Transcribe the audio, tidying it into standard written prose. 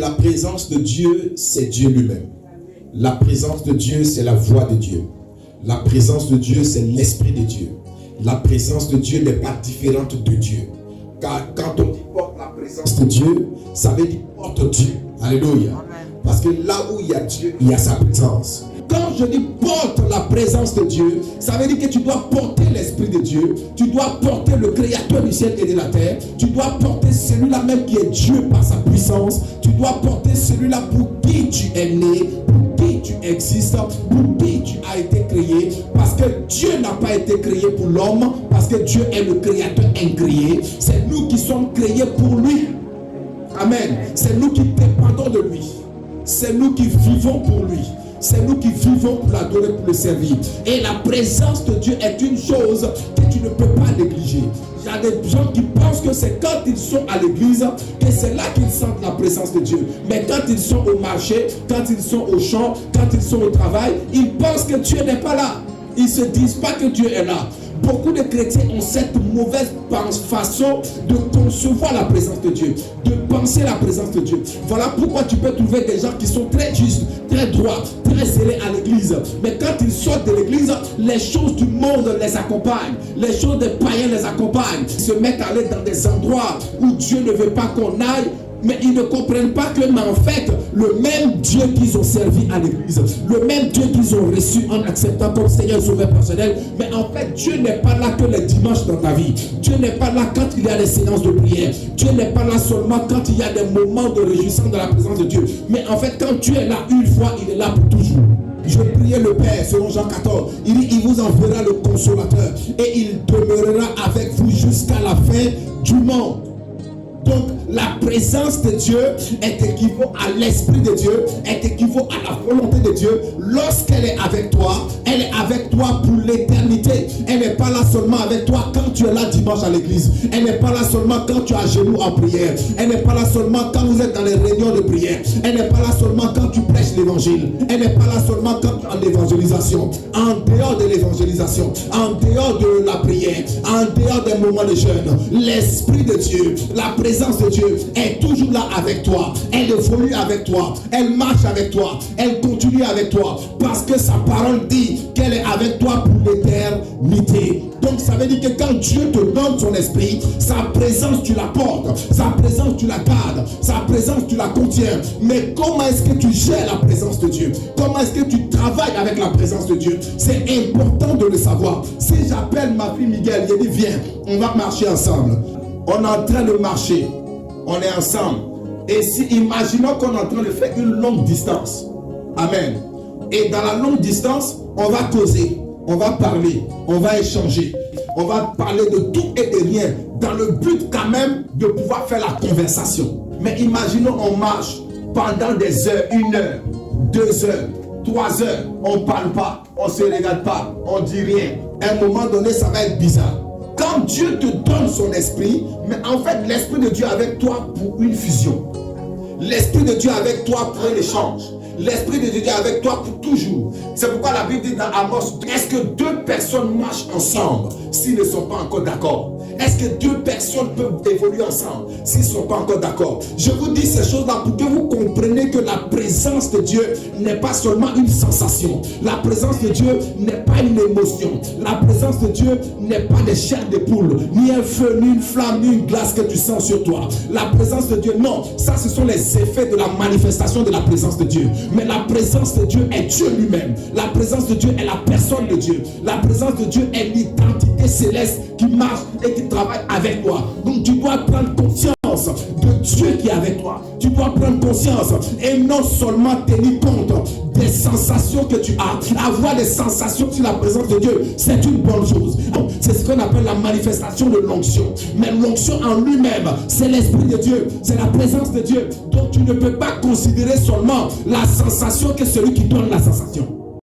la présence de Dieu, c'est Dieu lui-même. La présence de Dieu, c'est la voix de Dieu. La présence de Dieu, c'est l'Esprit de Dieu. La présence de Dieu n'est pas différente de Dieu. Car quand on dit porte la présence de Dieu, ça veut dire porte Dieu. Alléluia. Parce que là où il y a Dieu, il y a sa présence. Quand je dis porte la présence de Dieu, ça veut dire que tu dois porter l'Esprit de Dieu, tu dois porter le Créateur du ciel et de la terre, tu dois porter celui-là même qui est Dieu par sa puissance, tu dois porter celui-là pour qui tu es né, pour qui tu existes, pour qui tu as été créé, parce que Dieu n'a pas été créé pour l'homme, parce que Dieu est le Créateur incréé. C'est nous qui sommes créés pour lui. Amen. C'est nous qui dépendons de lui. C'est nous qui vivons pour lui. C'est nous qui vivons pour l'adorer, pour le servir. Et la présence de Dieu est une chose que tu ne peux pas négliger. Il y a des gens qui pensent que c'est quand ils sont à l'église que c'est là qu'ils sentent la présence de Dieu. Mais quand ils sont au marché, quand ils sont au champ, quand ils sont au travail, ils pensent que Dieu n'est pas là. Ils ne se disent pas que Dieu est là. Beaucoup de chrétiens ont cette mauvaise façon de concevoir la présence de Dieu, de penser la présence de Dieu. Voilà pourquoi tu peux trouver des gens qui sont très justes, très droits, très zélés à l'église. Mais quand ils sortent de l'église, les choses du monde les accompagnent. Les choses des païens les accompagnent. Ils se mettent à aller dans des endroits où Dieu ne veut pas qu'on aille. Mais ils ne comprennent pas que, mais en fait, le même Dieu qu'ils ont servi à l'église, le même Dieu qu'ils ont reçu en acceptant comme Seigneur Sauveur personnel, mais en fait, Dieu n'est pas là que les dimanches dans ta vie. Dieu n'est pas là quand il y a des séances de prière. Dieu n'est pas là seulement quand il y a des moments de réjouissance dans la présence de Dieu. Mais en fait, quand Dieu est là une fois, il est là pour toujours. Je priais le Père, selon Jean 14. Il dit, il vous enverra le consolateur et il demeurera avec vous jusqu'à la fin du monde. Donc, la présence de Dieu est équivaut à l'Esprit de Dieu, est équivaut à la volonté de Dieu. Lorsqu'elle est avec toi, elle est avec toi pour l'éternité. Elle n'est pas là seulement avec toi quand tu es là dimanche à l'église. Elle n'est pas là seulement quand tu es à genoux en prière. Elle n'est pas là seulement quand vous êtes dans les réunions de prière. Elle n'est pas là seulement quand tu prêches l'évangile. Elle n'est pas là seulement quand tu es en évangélisation. En dehors de l'évangélisation, en dehors de la prière, en dehors des moments de jeûne, l'Esprit de Dieu, la présence de Dieu est toujours là avec toi. Elle évolue avec toi. Elle marche avec toi. Elle continue avec toi. Parce que sa parole dit qu'elle est avec toi pour l'éternité. Donc ça veut dire que quand Dieu te donne son esprit, sa présence tu la portes. Sa présence tu la gardes. Sa présence tu la contiens. Mais comment est-ce que tu gères la présence de Dieu? Comment est-ce que tu travailles avec la présence de Dieu? C'est important de le savoir. Si j'appelle ma fille Miguel, je dis viens, on va marcher ensemble. On est en train de marcher, on est ensemble. Et si, imaginons qu'on est en train de faire une longue distance. Amen. Et dans la longue distance, on va causer, on va parler, on va échanger. On va parler de tout et de rien, dans le but quand même de pouvoir faire la conversation. Mais imaginons on marche pendant des heures, 1 heure, 2 heures, 3 heures. On ne parle pas, on ne se regarde pas, on ne dit rien. À un moment donné, ça va être bizarre. Quand Dieu te donne son esprit, mais en fait l'esprit de Dieu avec toi pour une fusion. L'esprit de Dieu avec toi pour un échange. L'esprit de Dieu avec toi pour toujours. C'est pourquoi la Bible dit dans Amos, est-ce que 2 personnes marchent ensemble s'ils ne sont pas encore d'accord? Est-ce que 2 personnes peuvent évoluer ensemble s'ils ne sont pas encore d'accord? Je vous dis ces choses-là pour que vous compreniez que la présence de Dieu n'est pas seulement une sensation. La présence de Dieu n'est pas une émotion. La présence de Dieu n'est pas des chairs de poule, ni un feu, ni une flamme, ni une glace que tu sens sur toi. La présence de Dieu, non. Ça, ce sont les effets de la manifestation de la présence de Dieu. Mais la présence de Dieu est Dieu lui-même. La présence de Dieu est la personne de Dieu. La présence de Dieu est l'identité céleste qui marche et qui travaille avec toi. Donc tu dois prendre conscience de Dieu qui est avec toi. Tu dois prendre conscience et non seulement tenir compte des sensations que tu as. Avoir des sensations sur la présence de Dieu, c'est une bonne chose. C'est ce qu'on appelle la manifestation de l'onction. Mais l'onction en lui-même, c'est l'Esprit de Dieu, c'est la présence de Dieu. Donc tu ne peux pas considérer seulement la sensation que celui qui donne la sensation.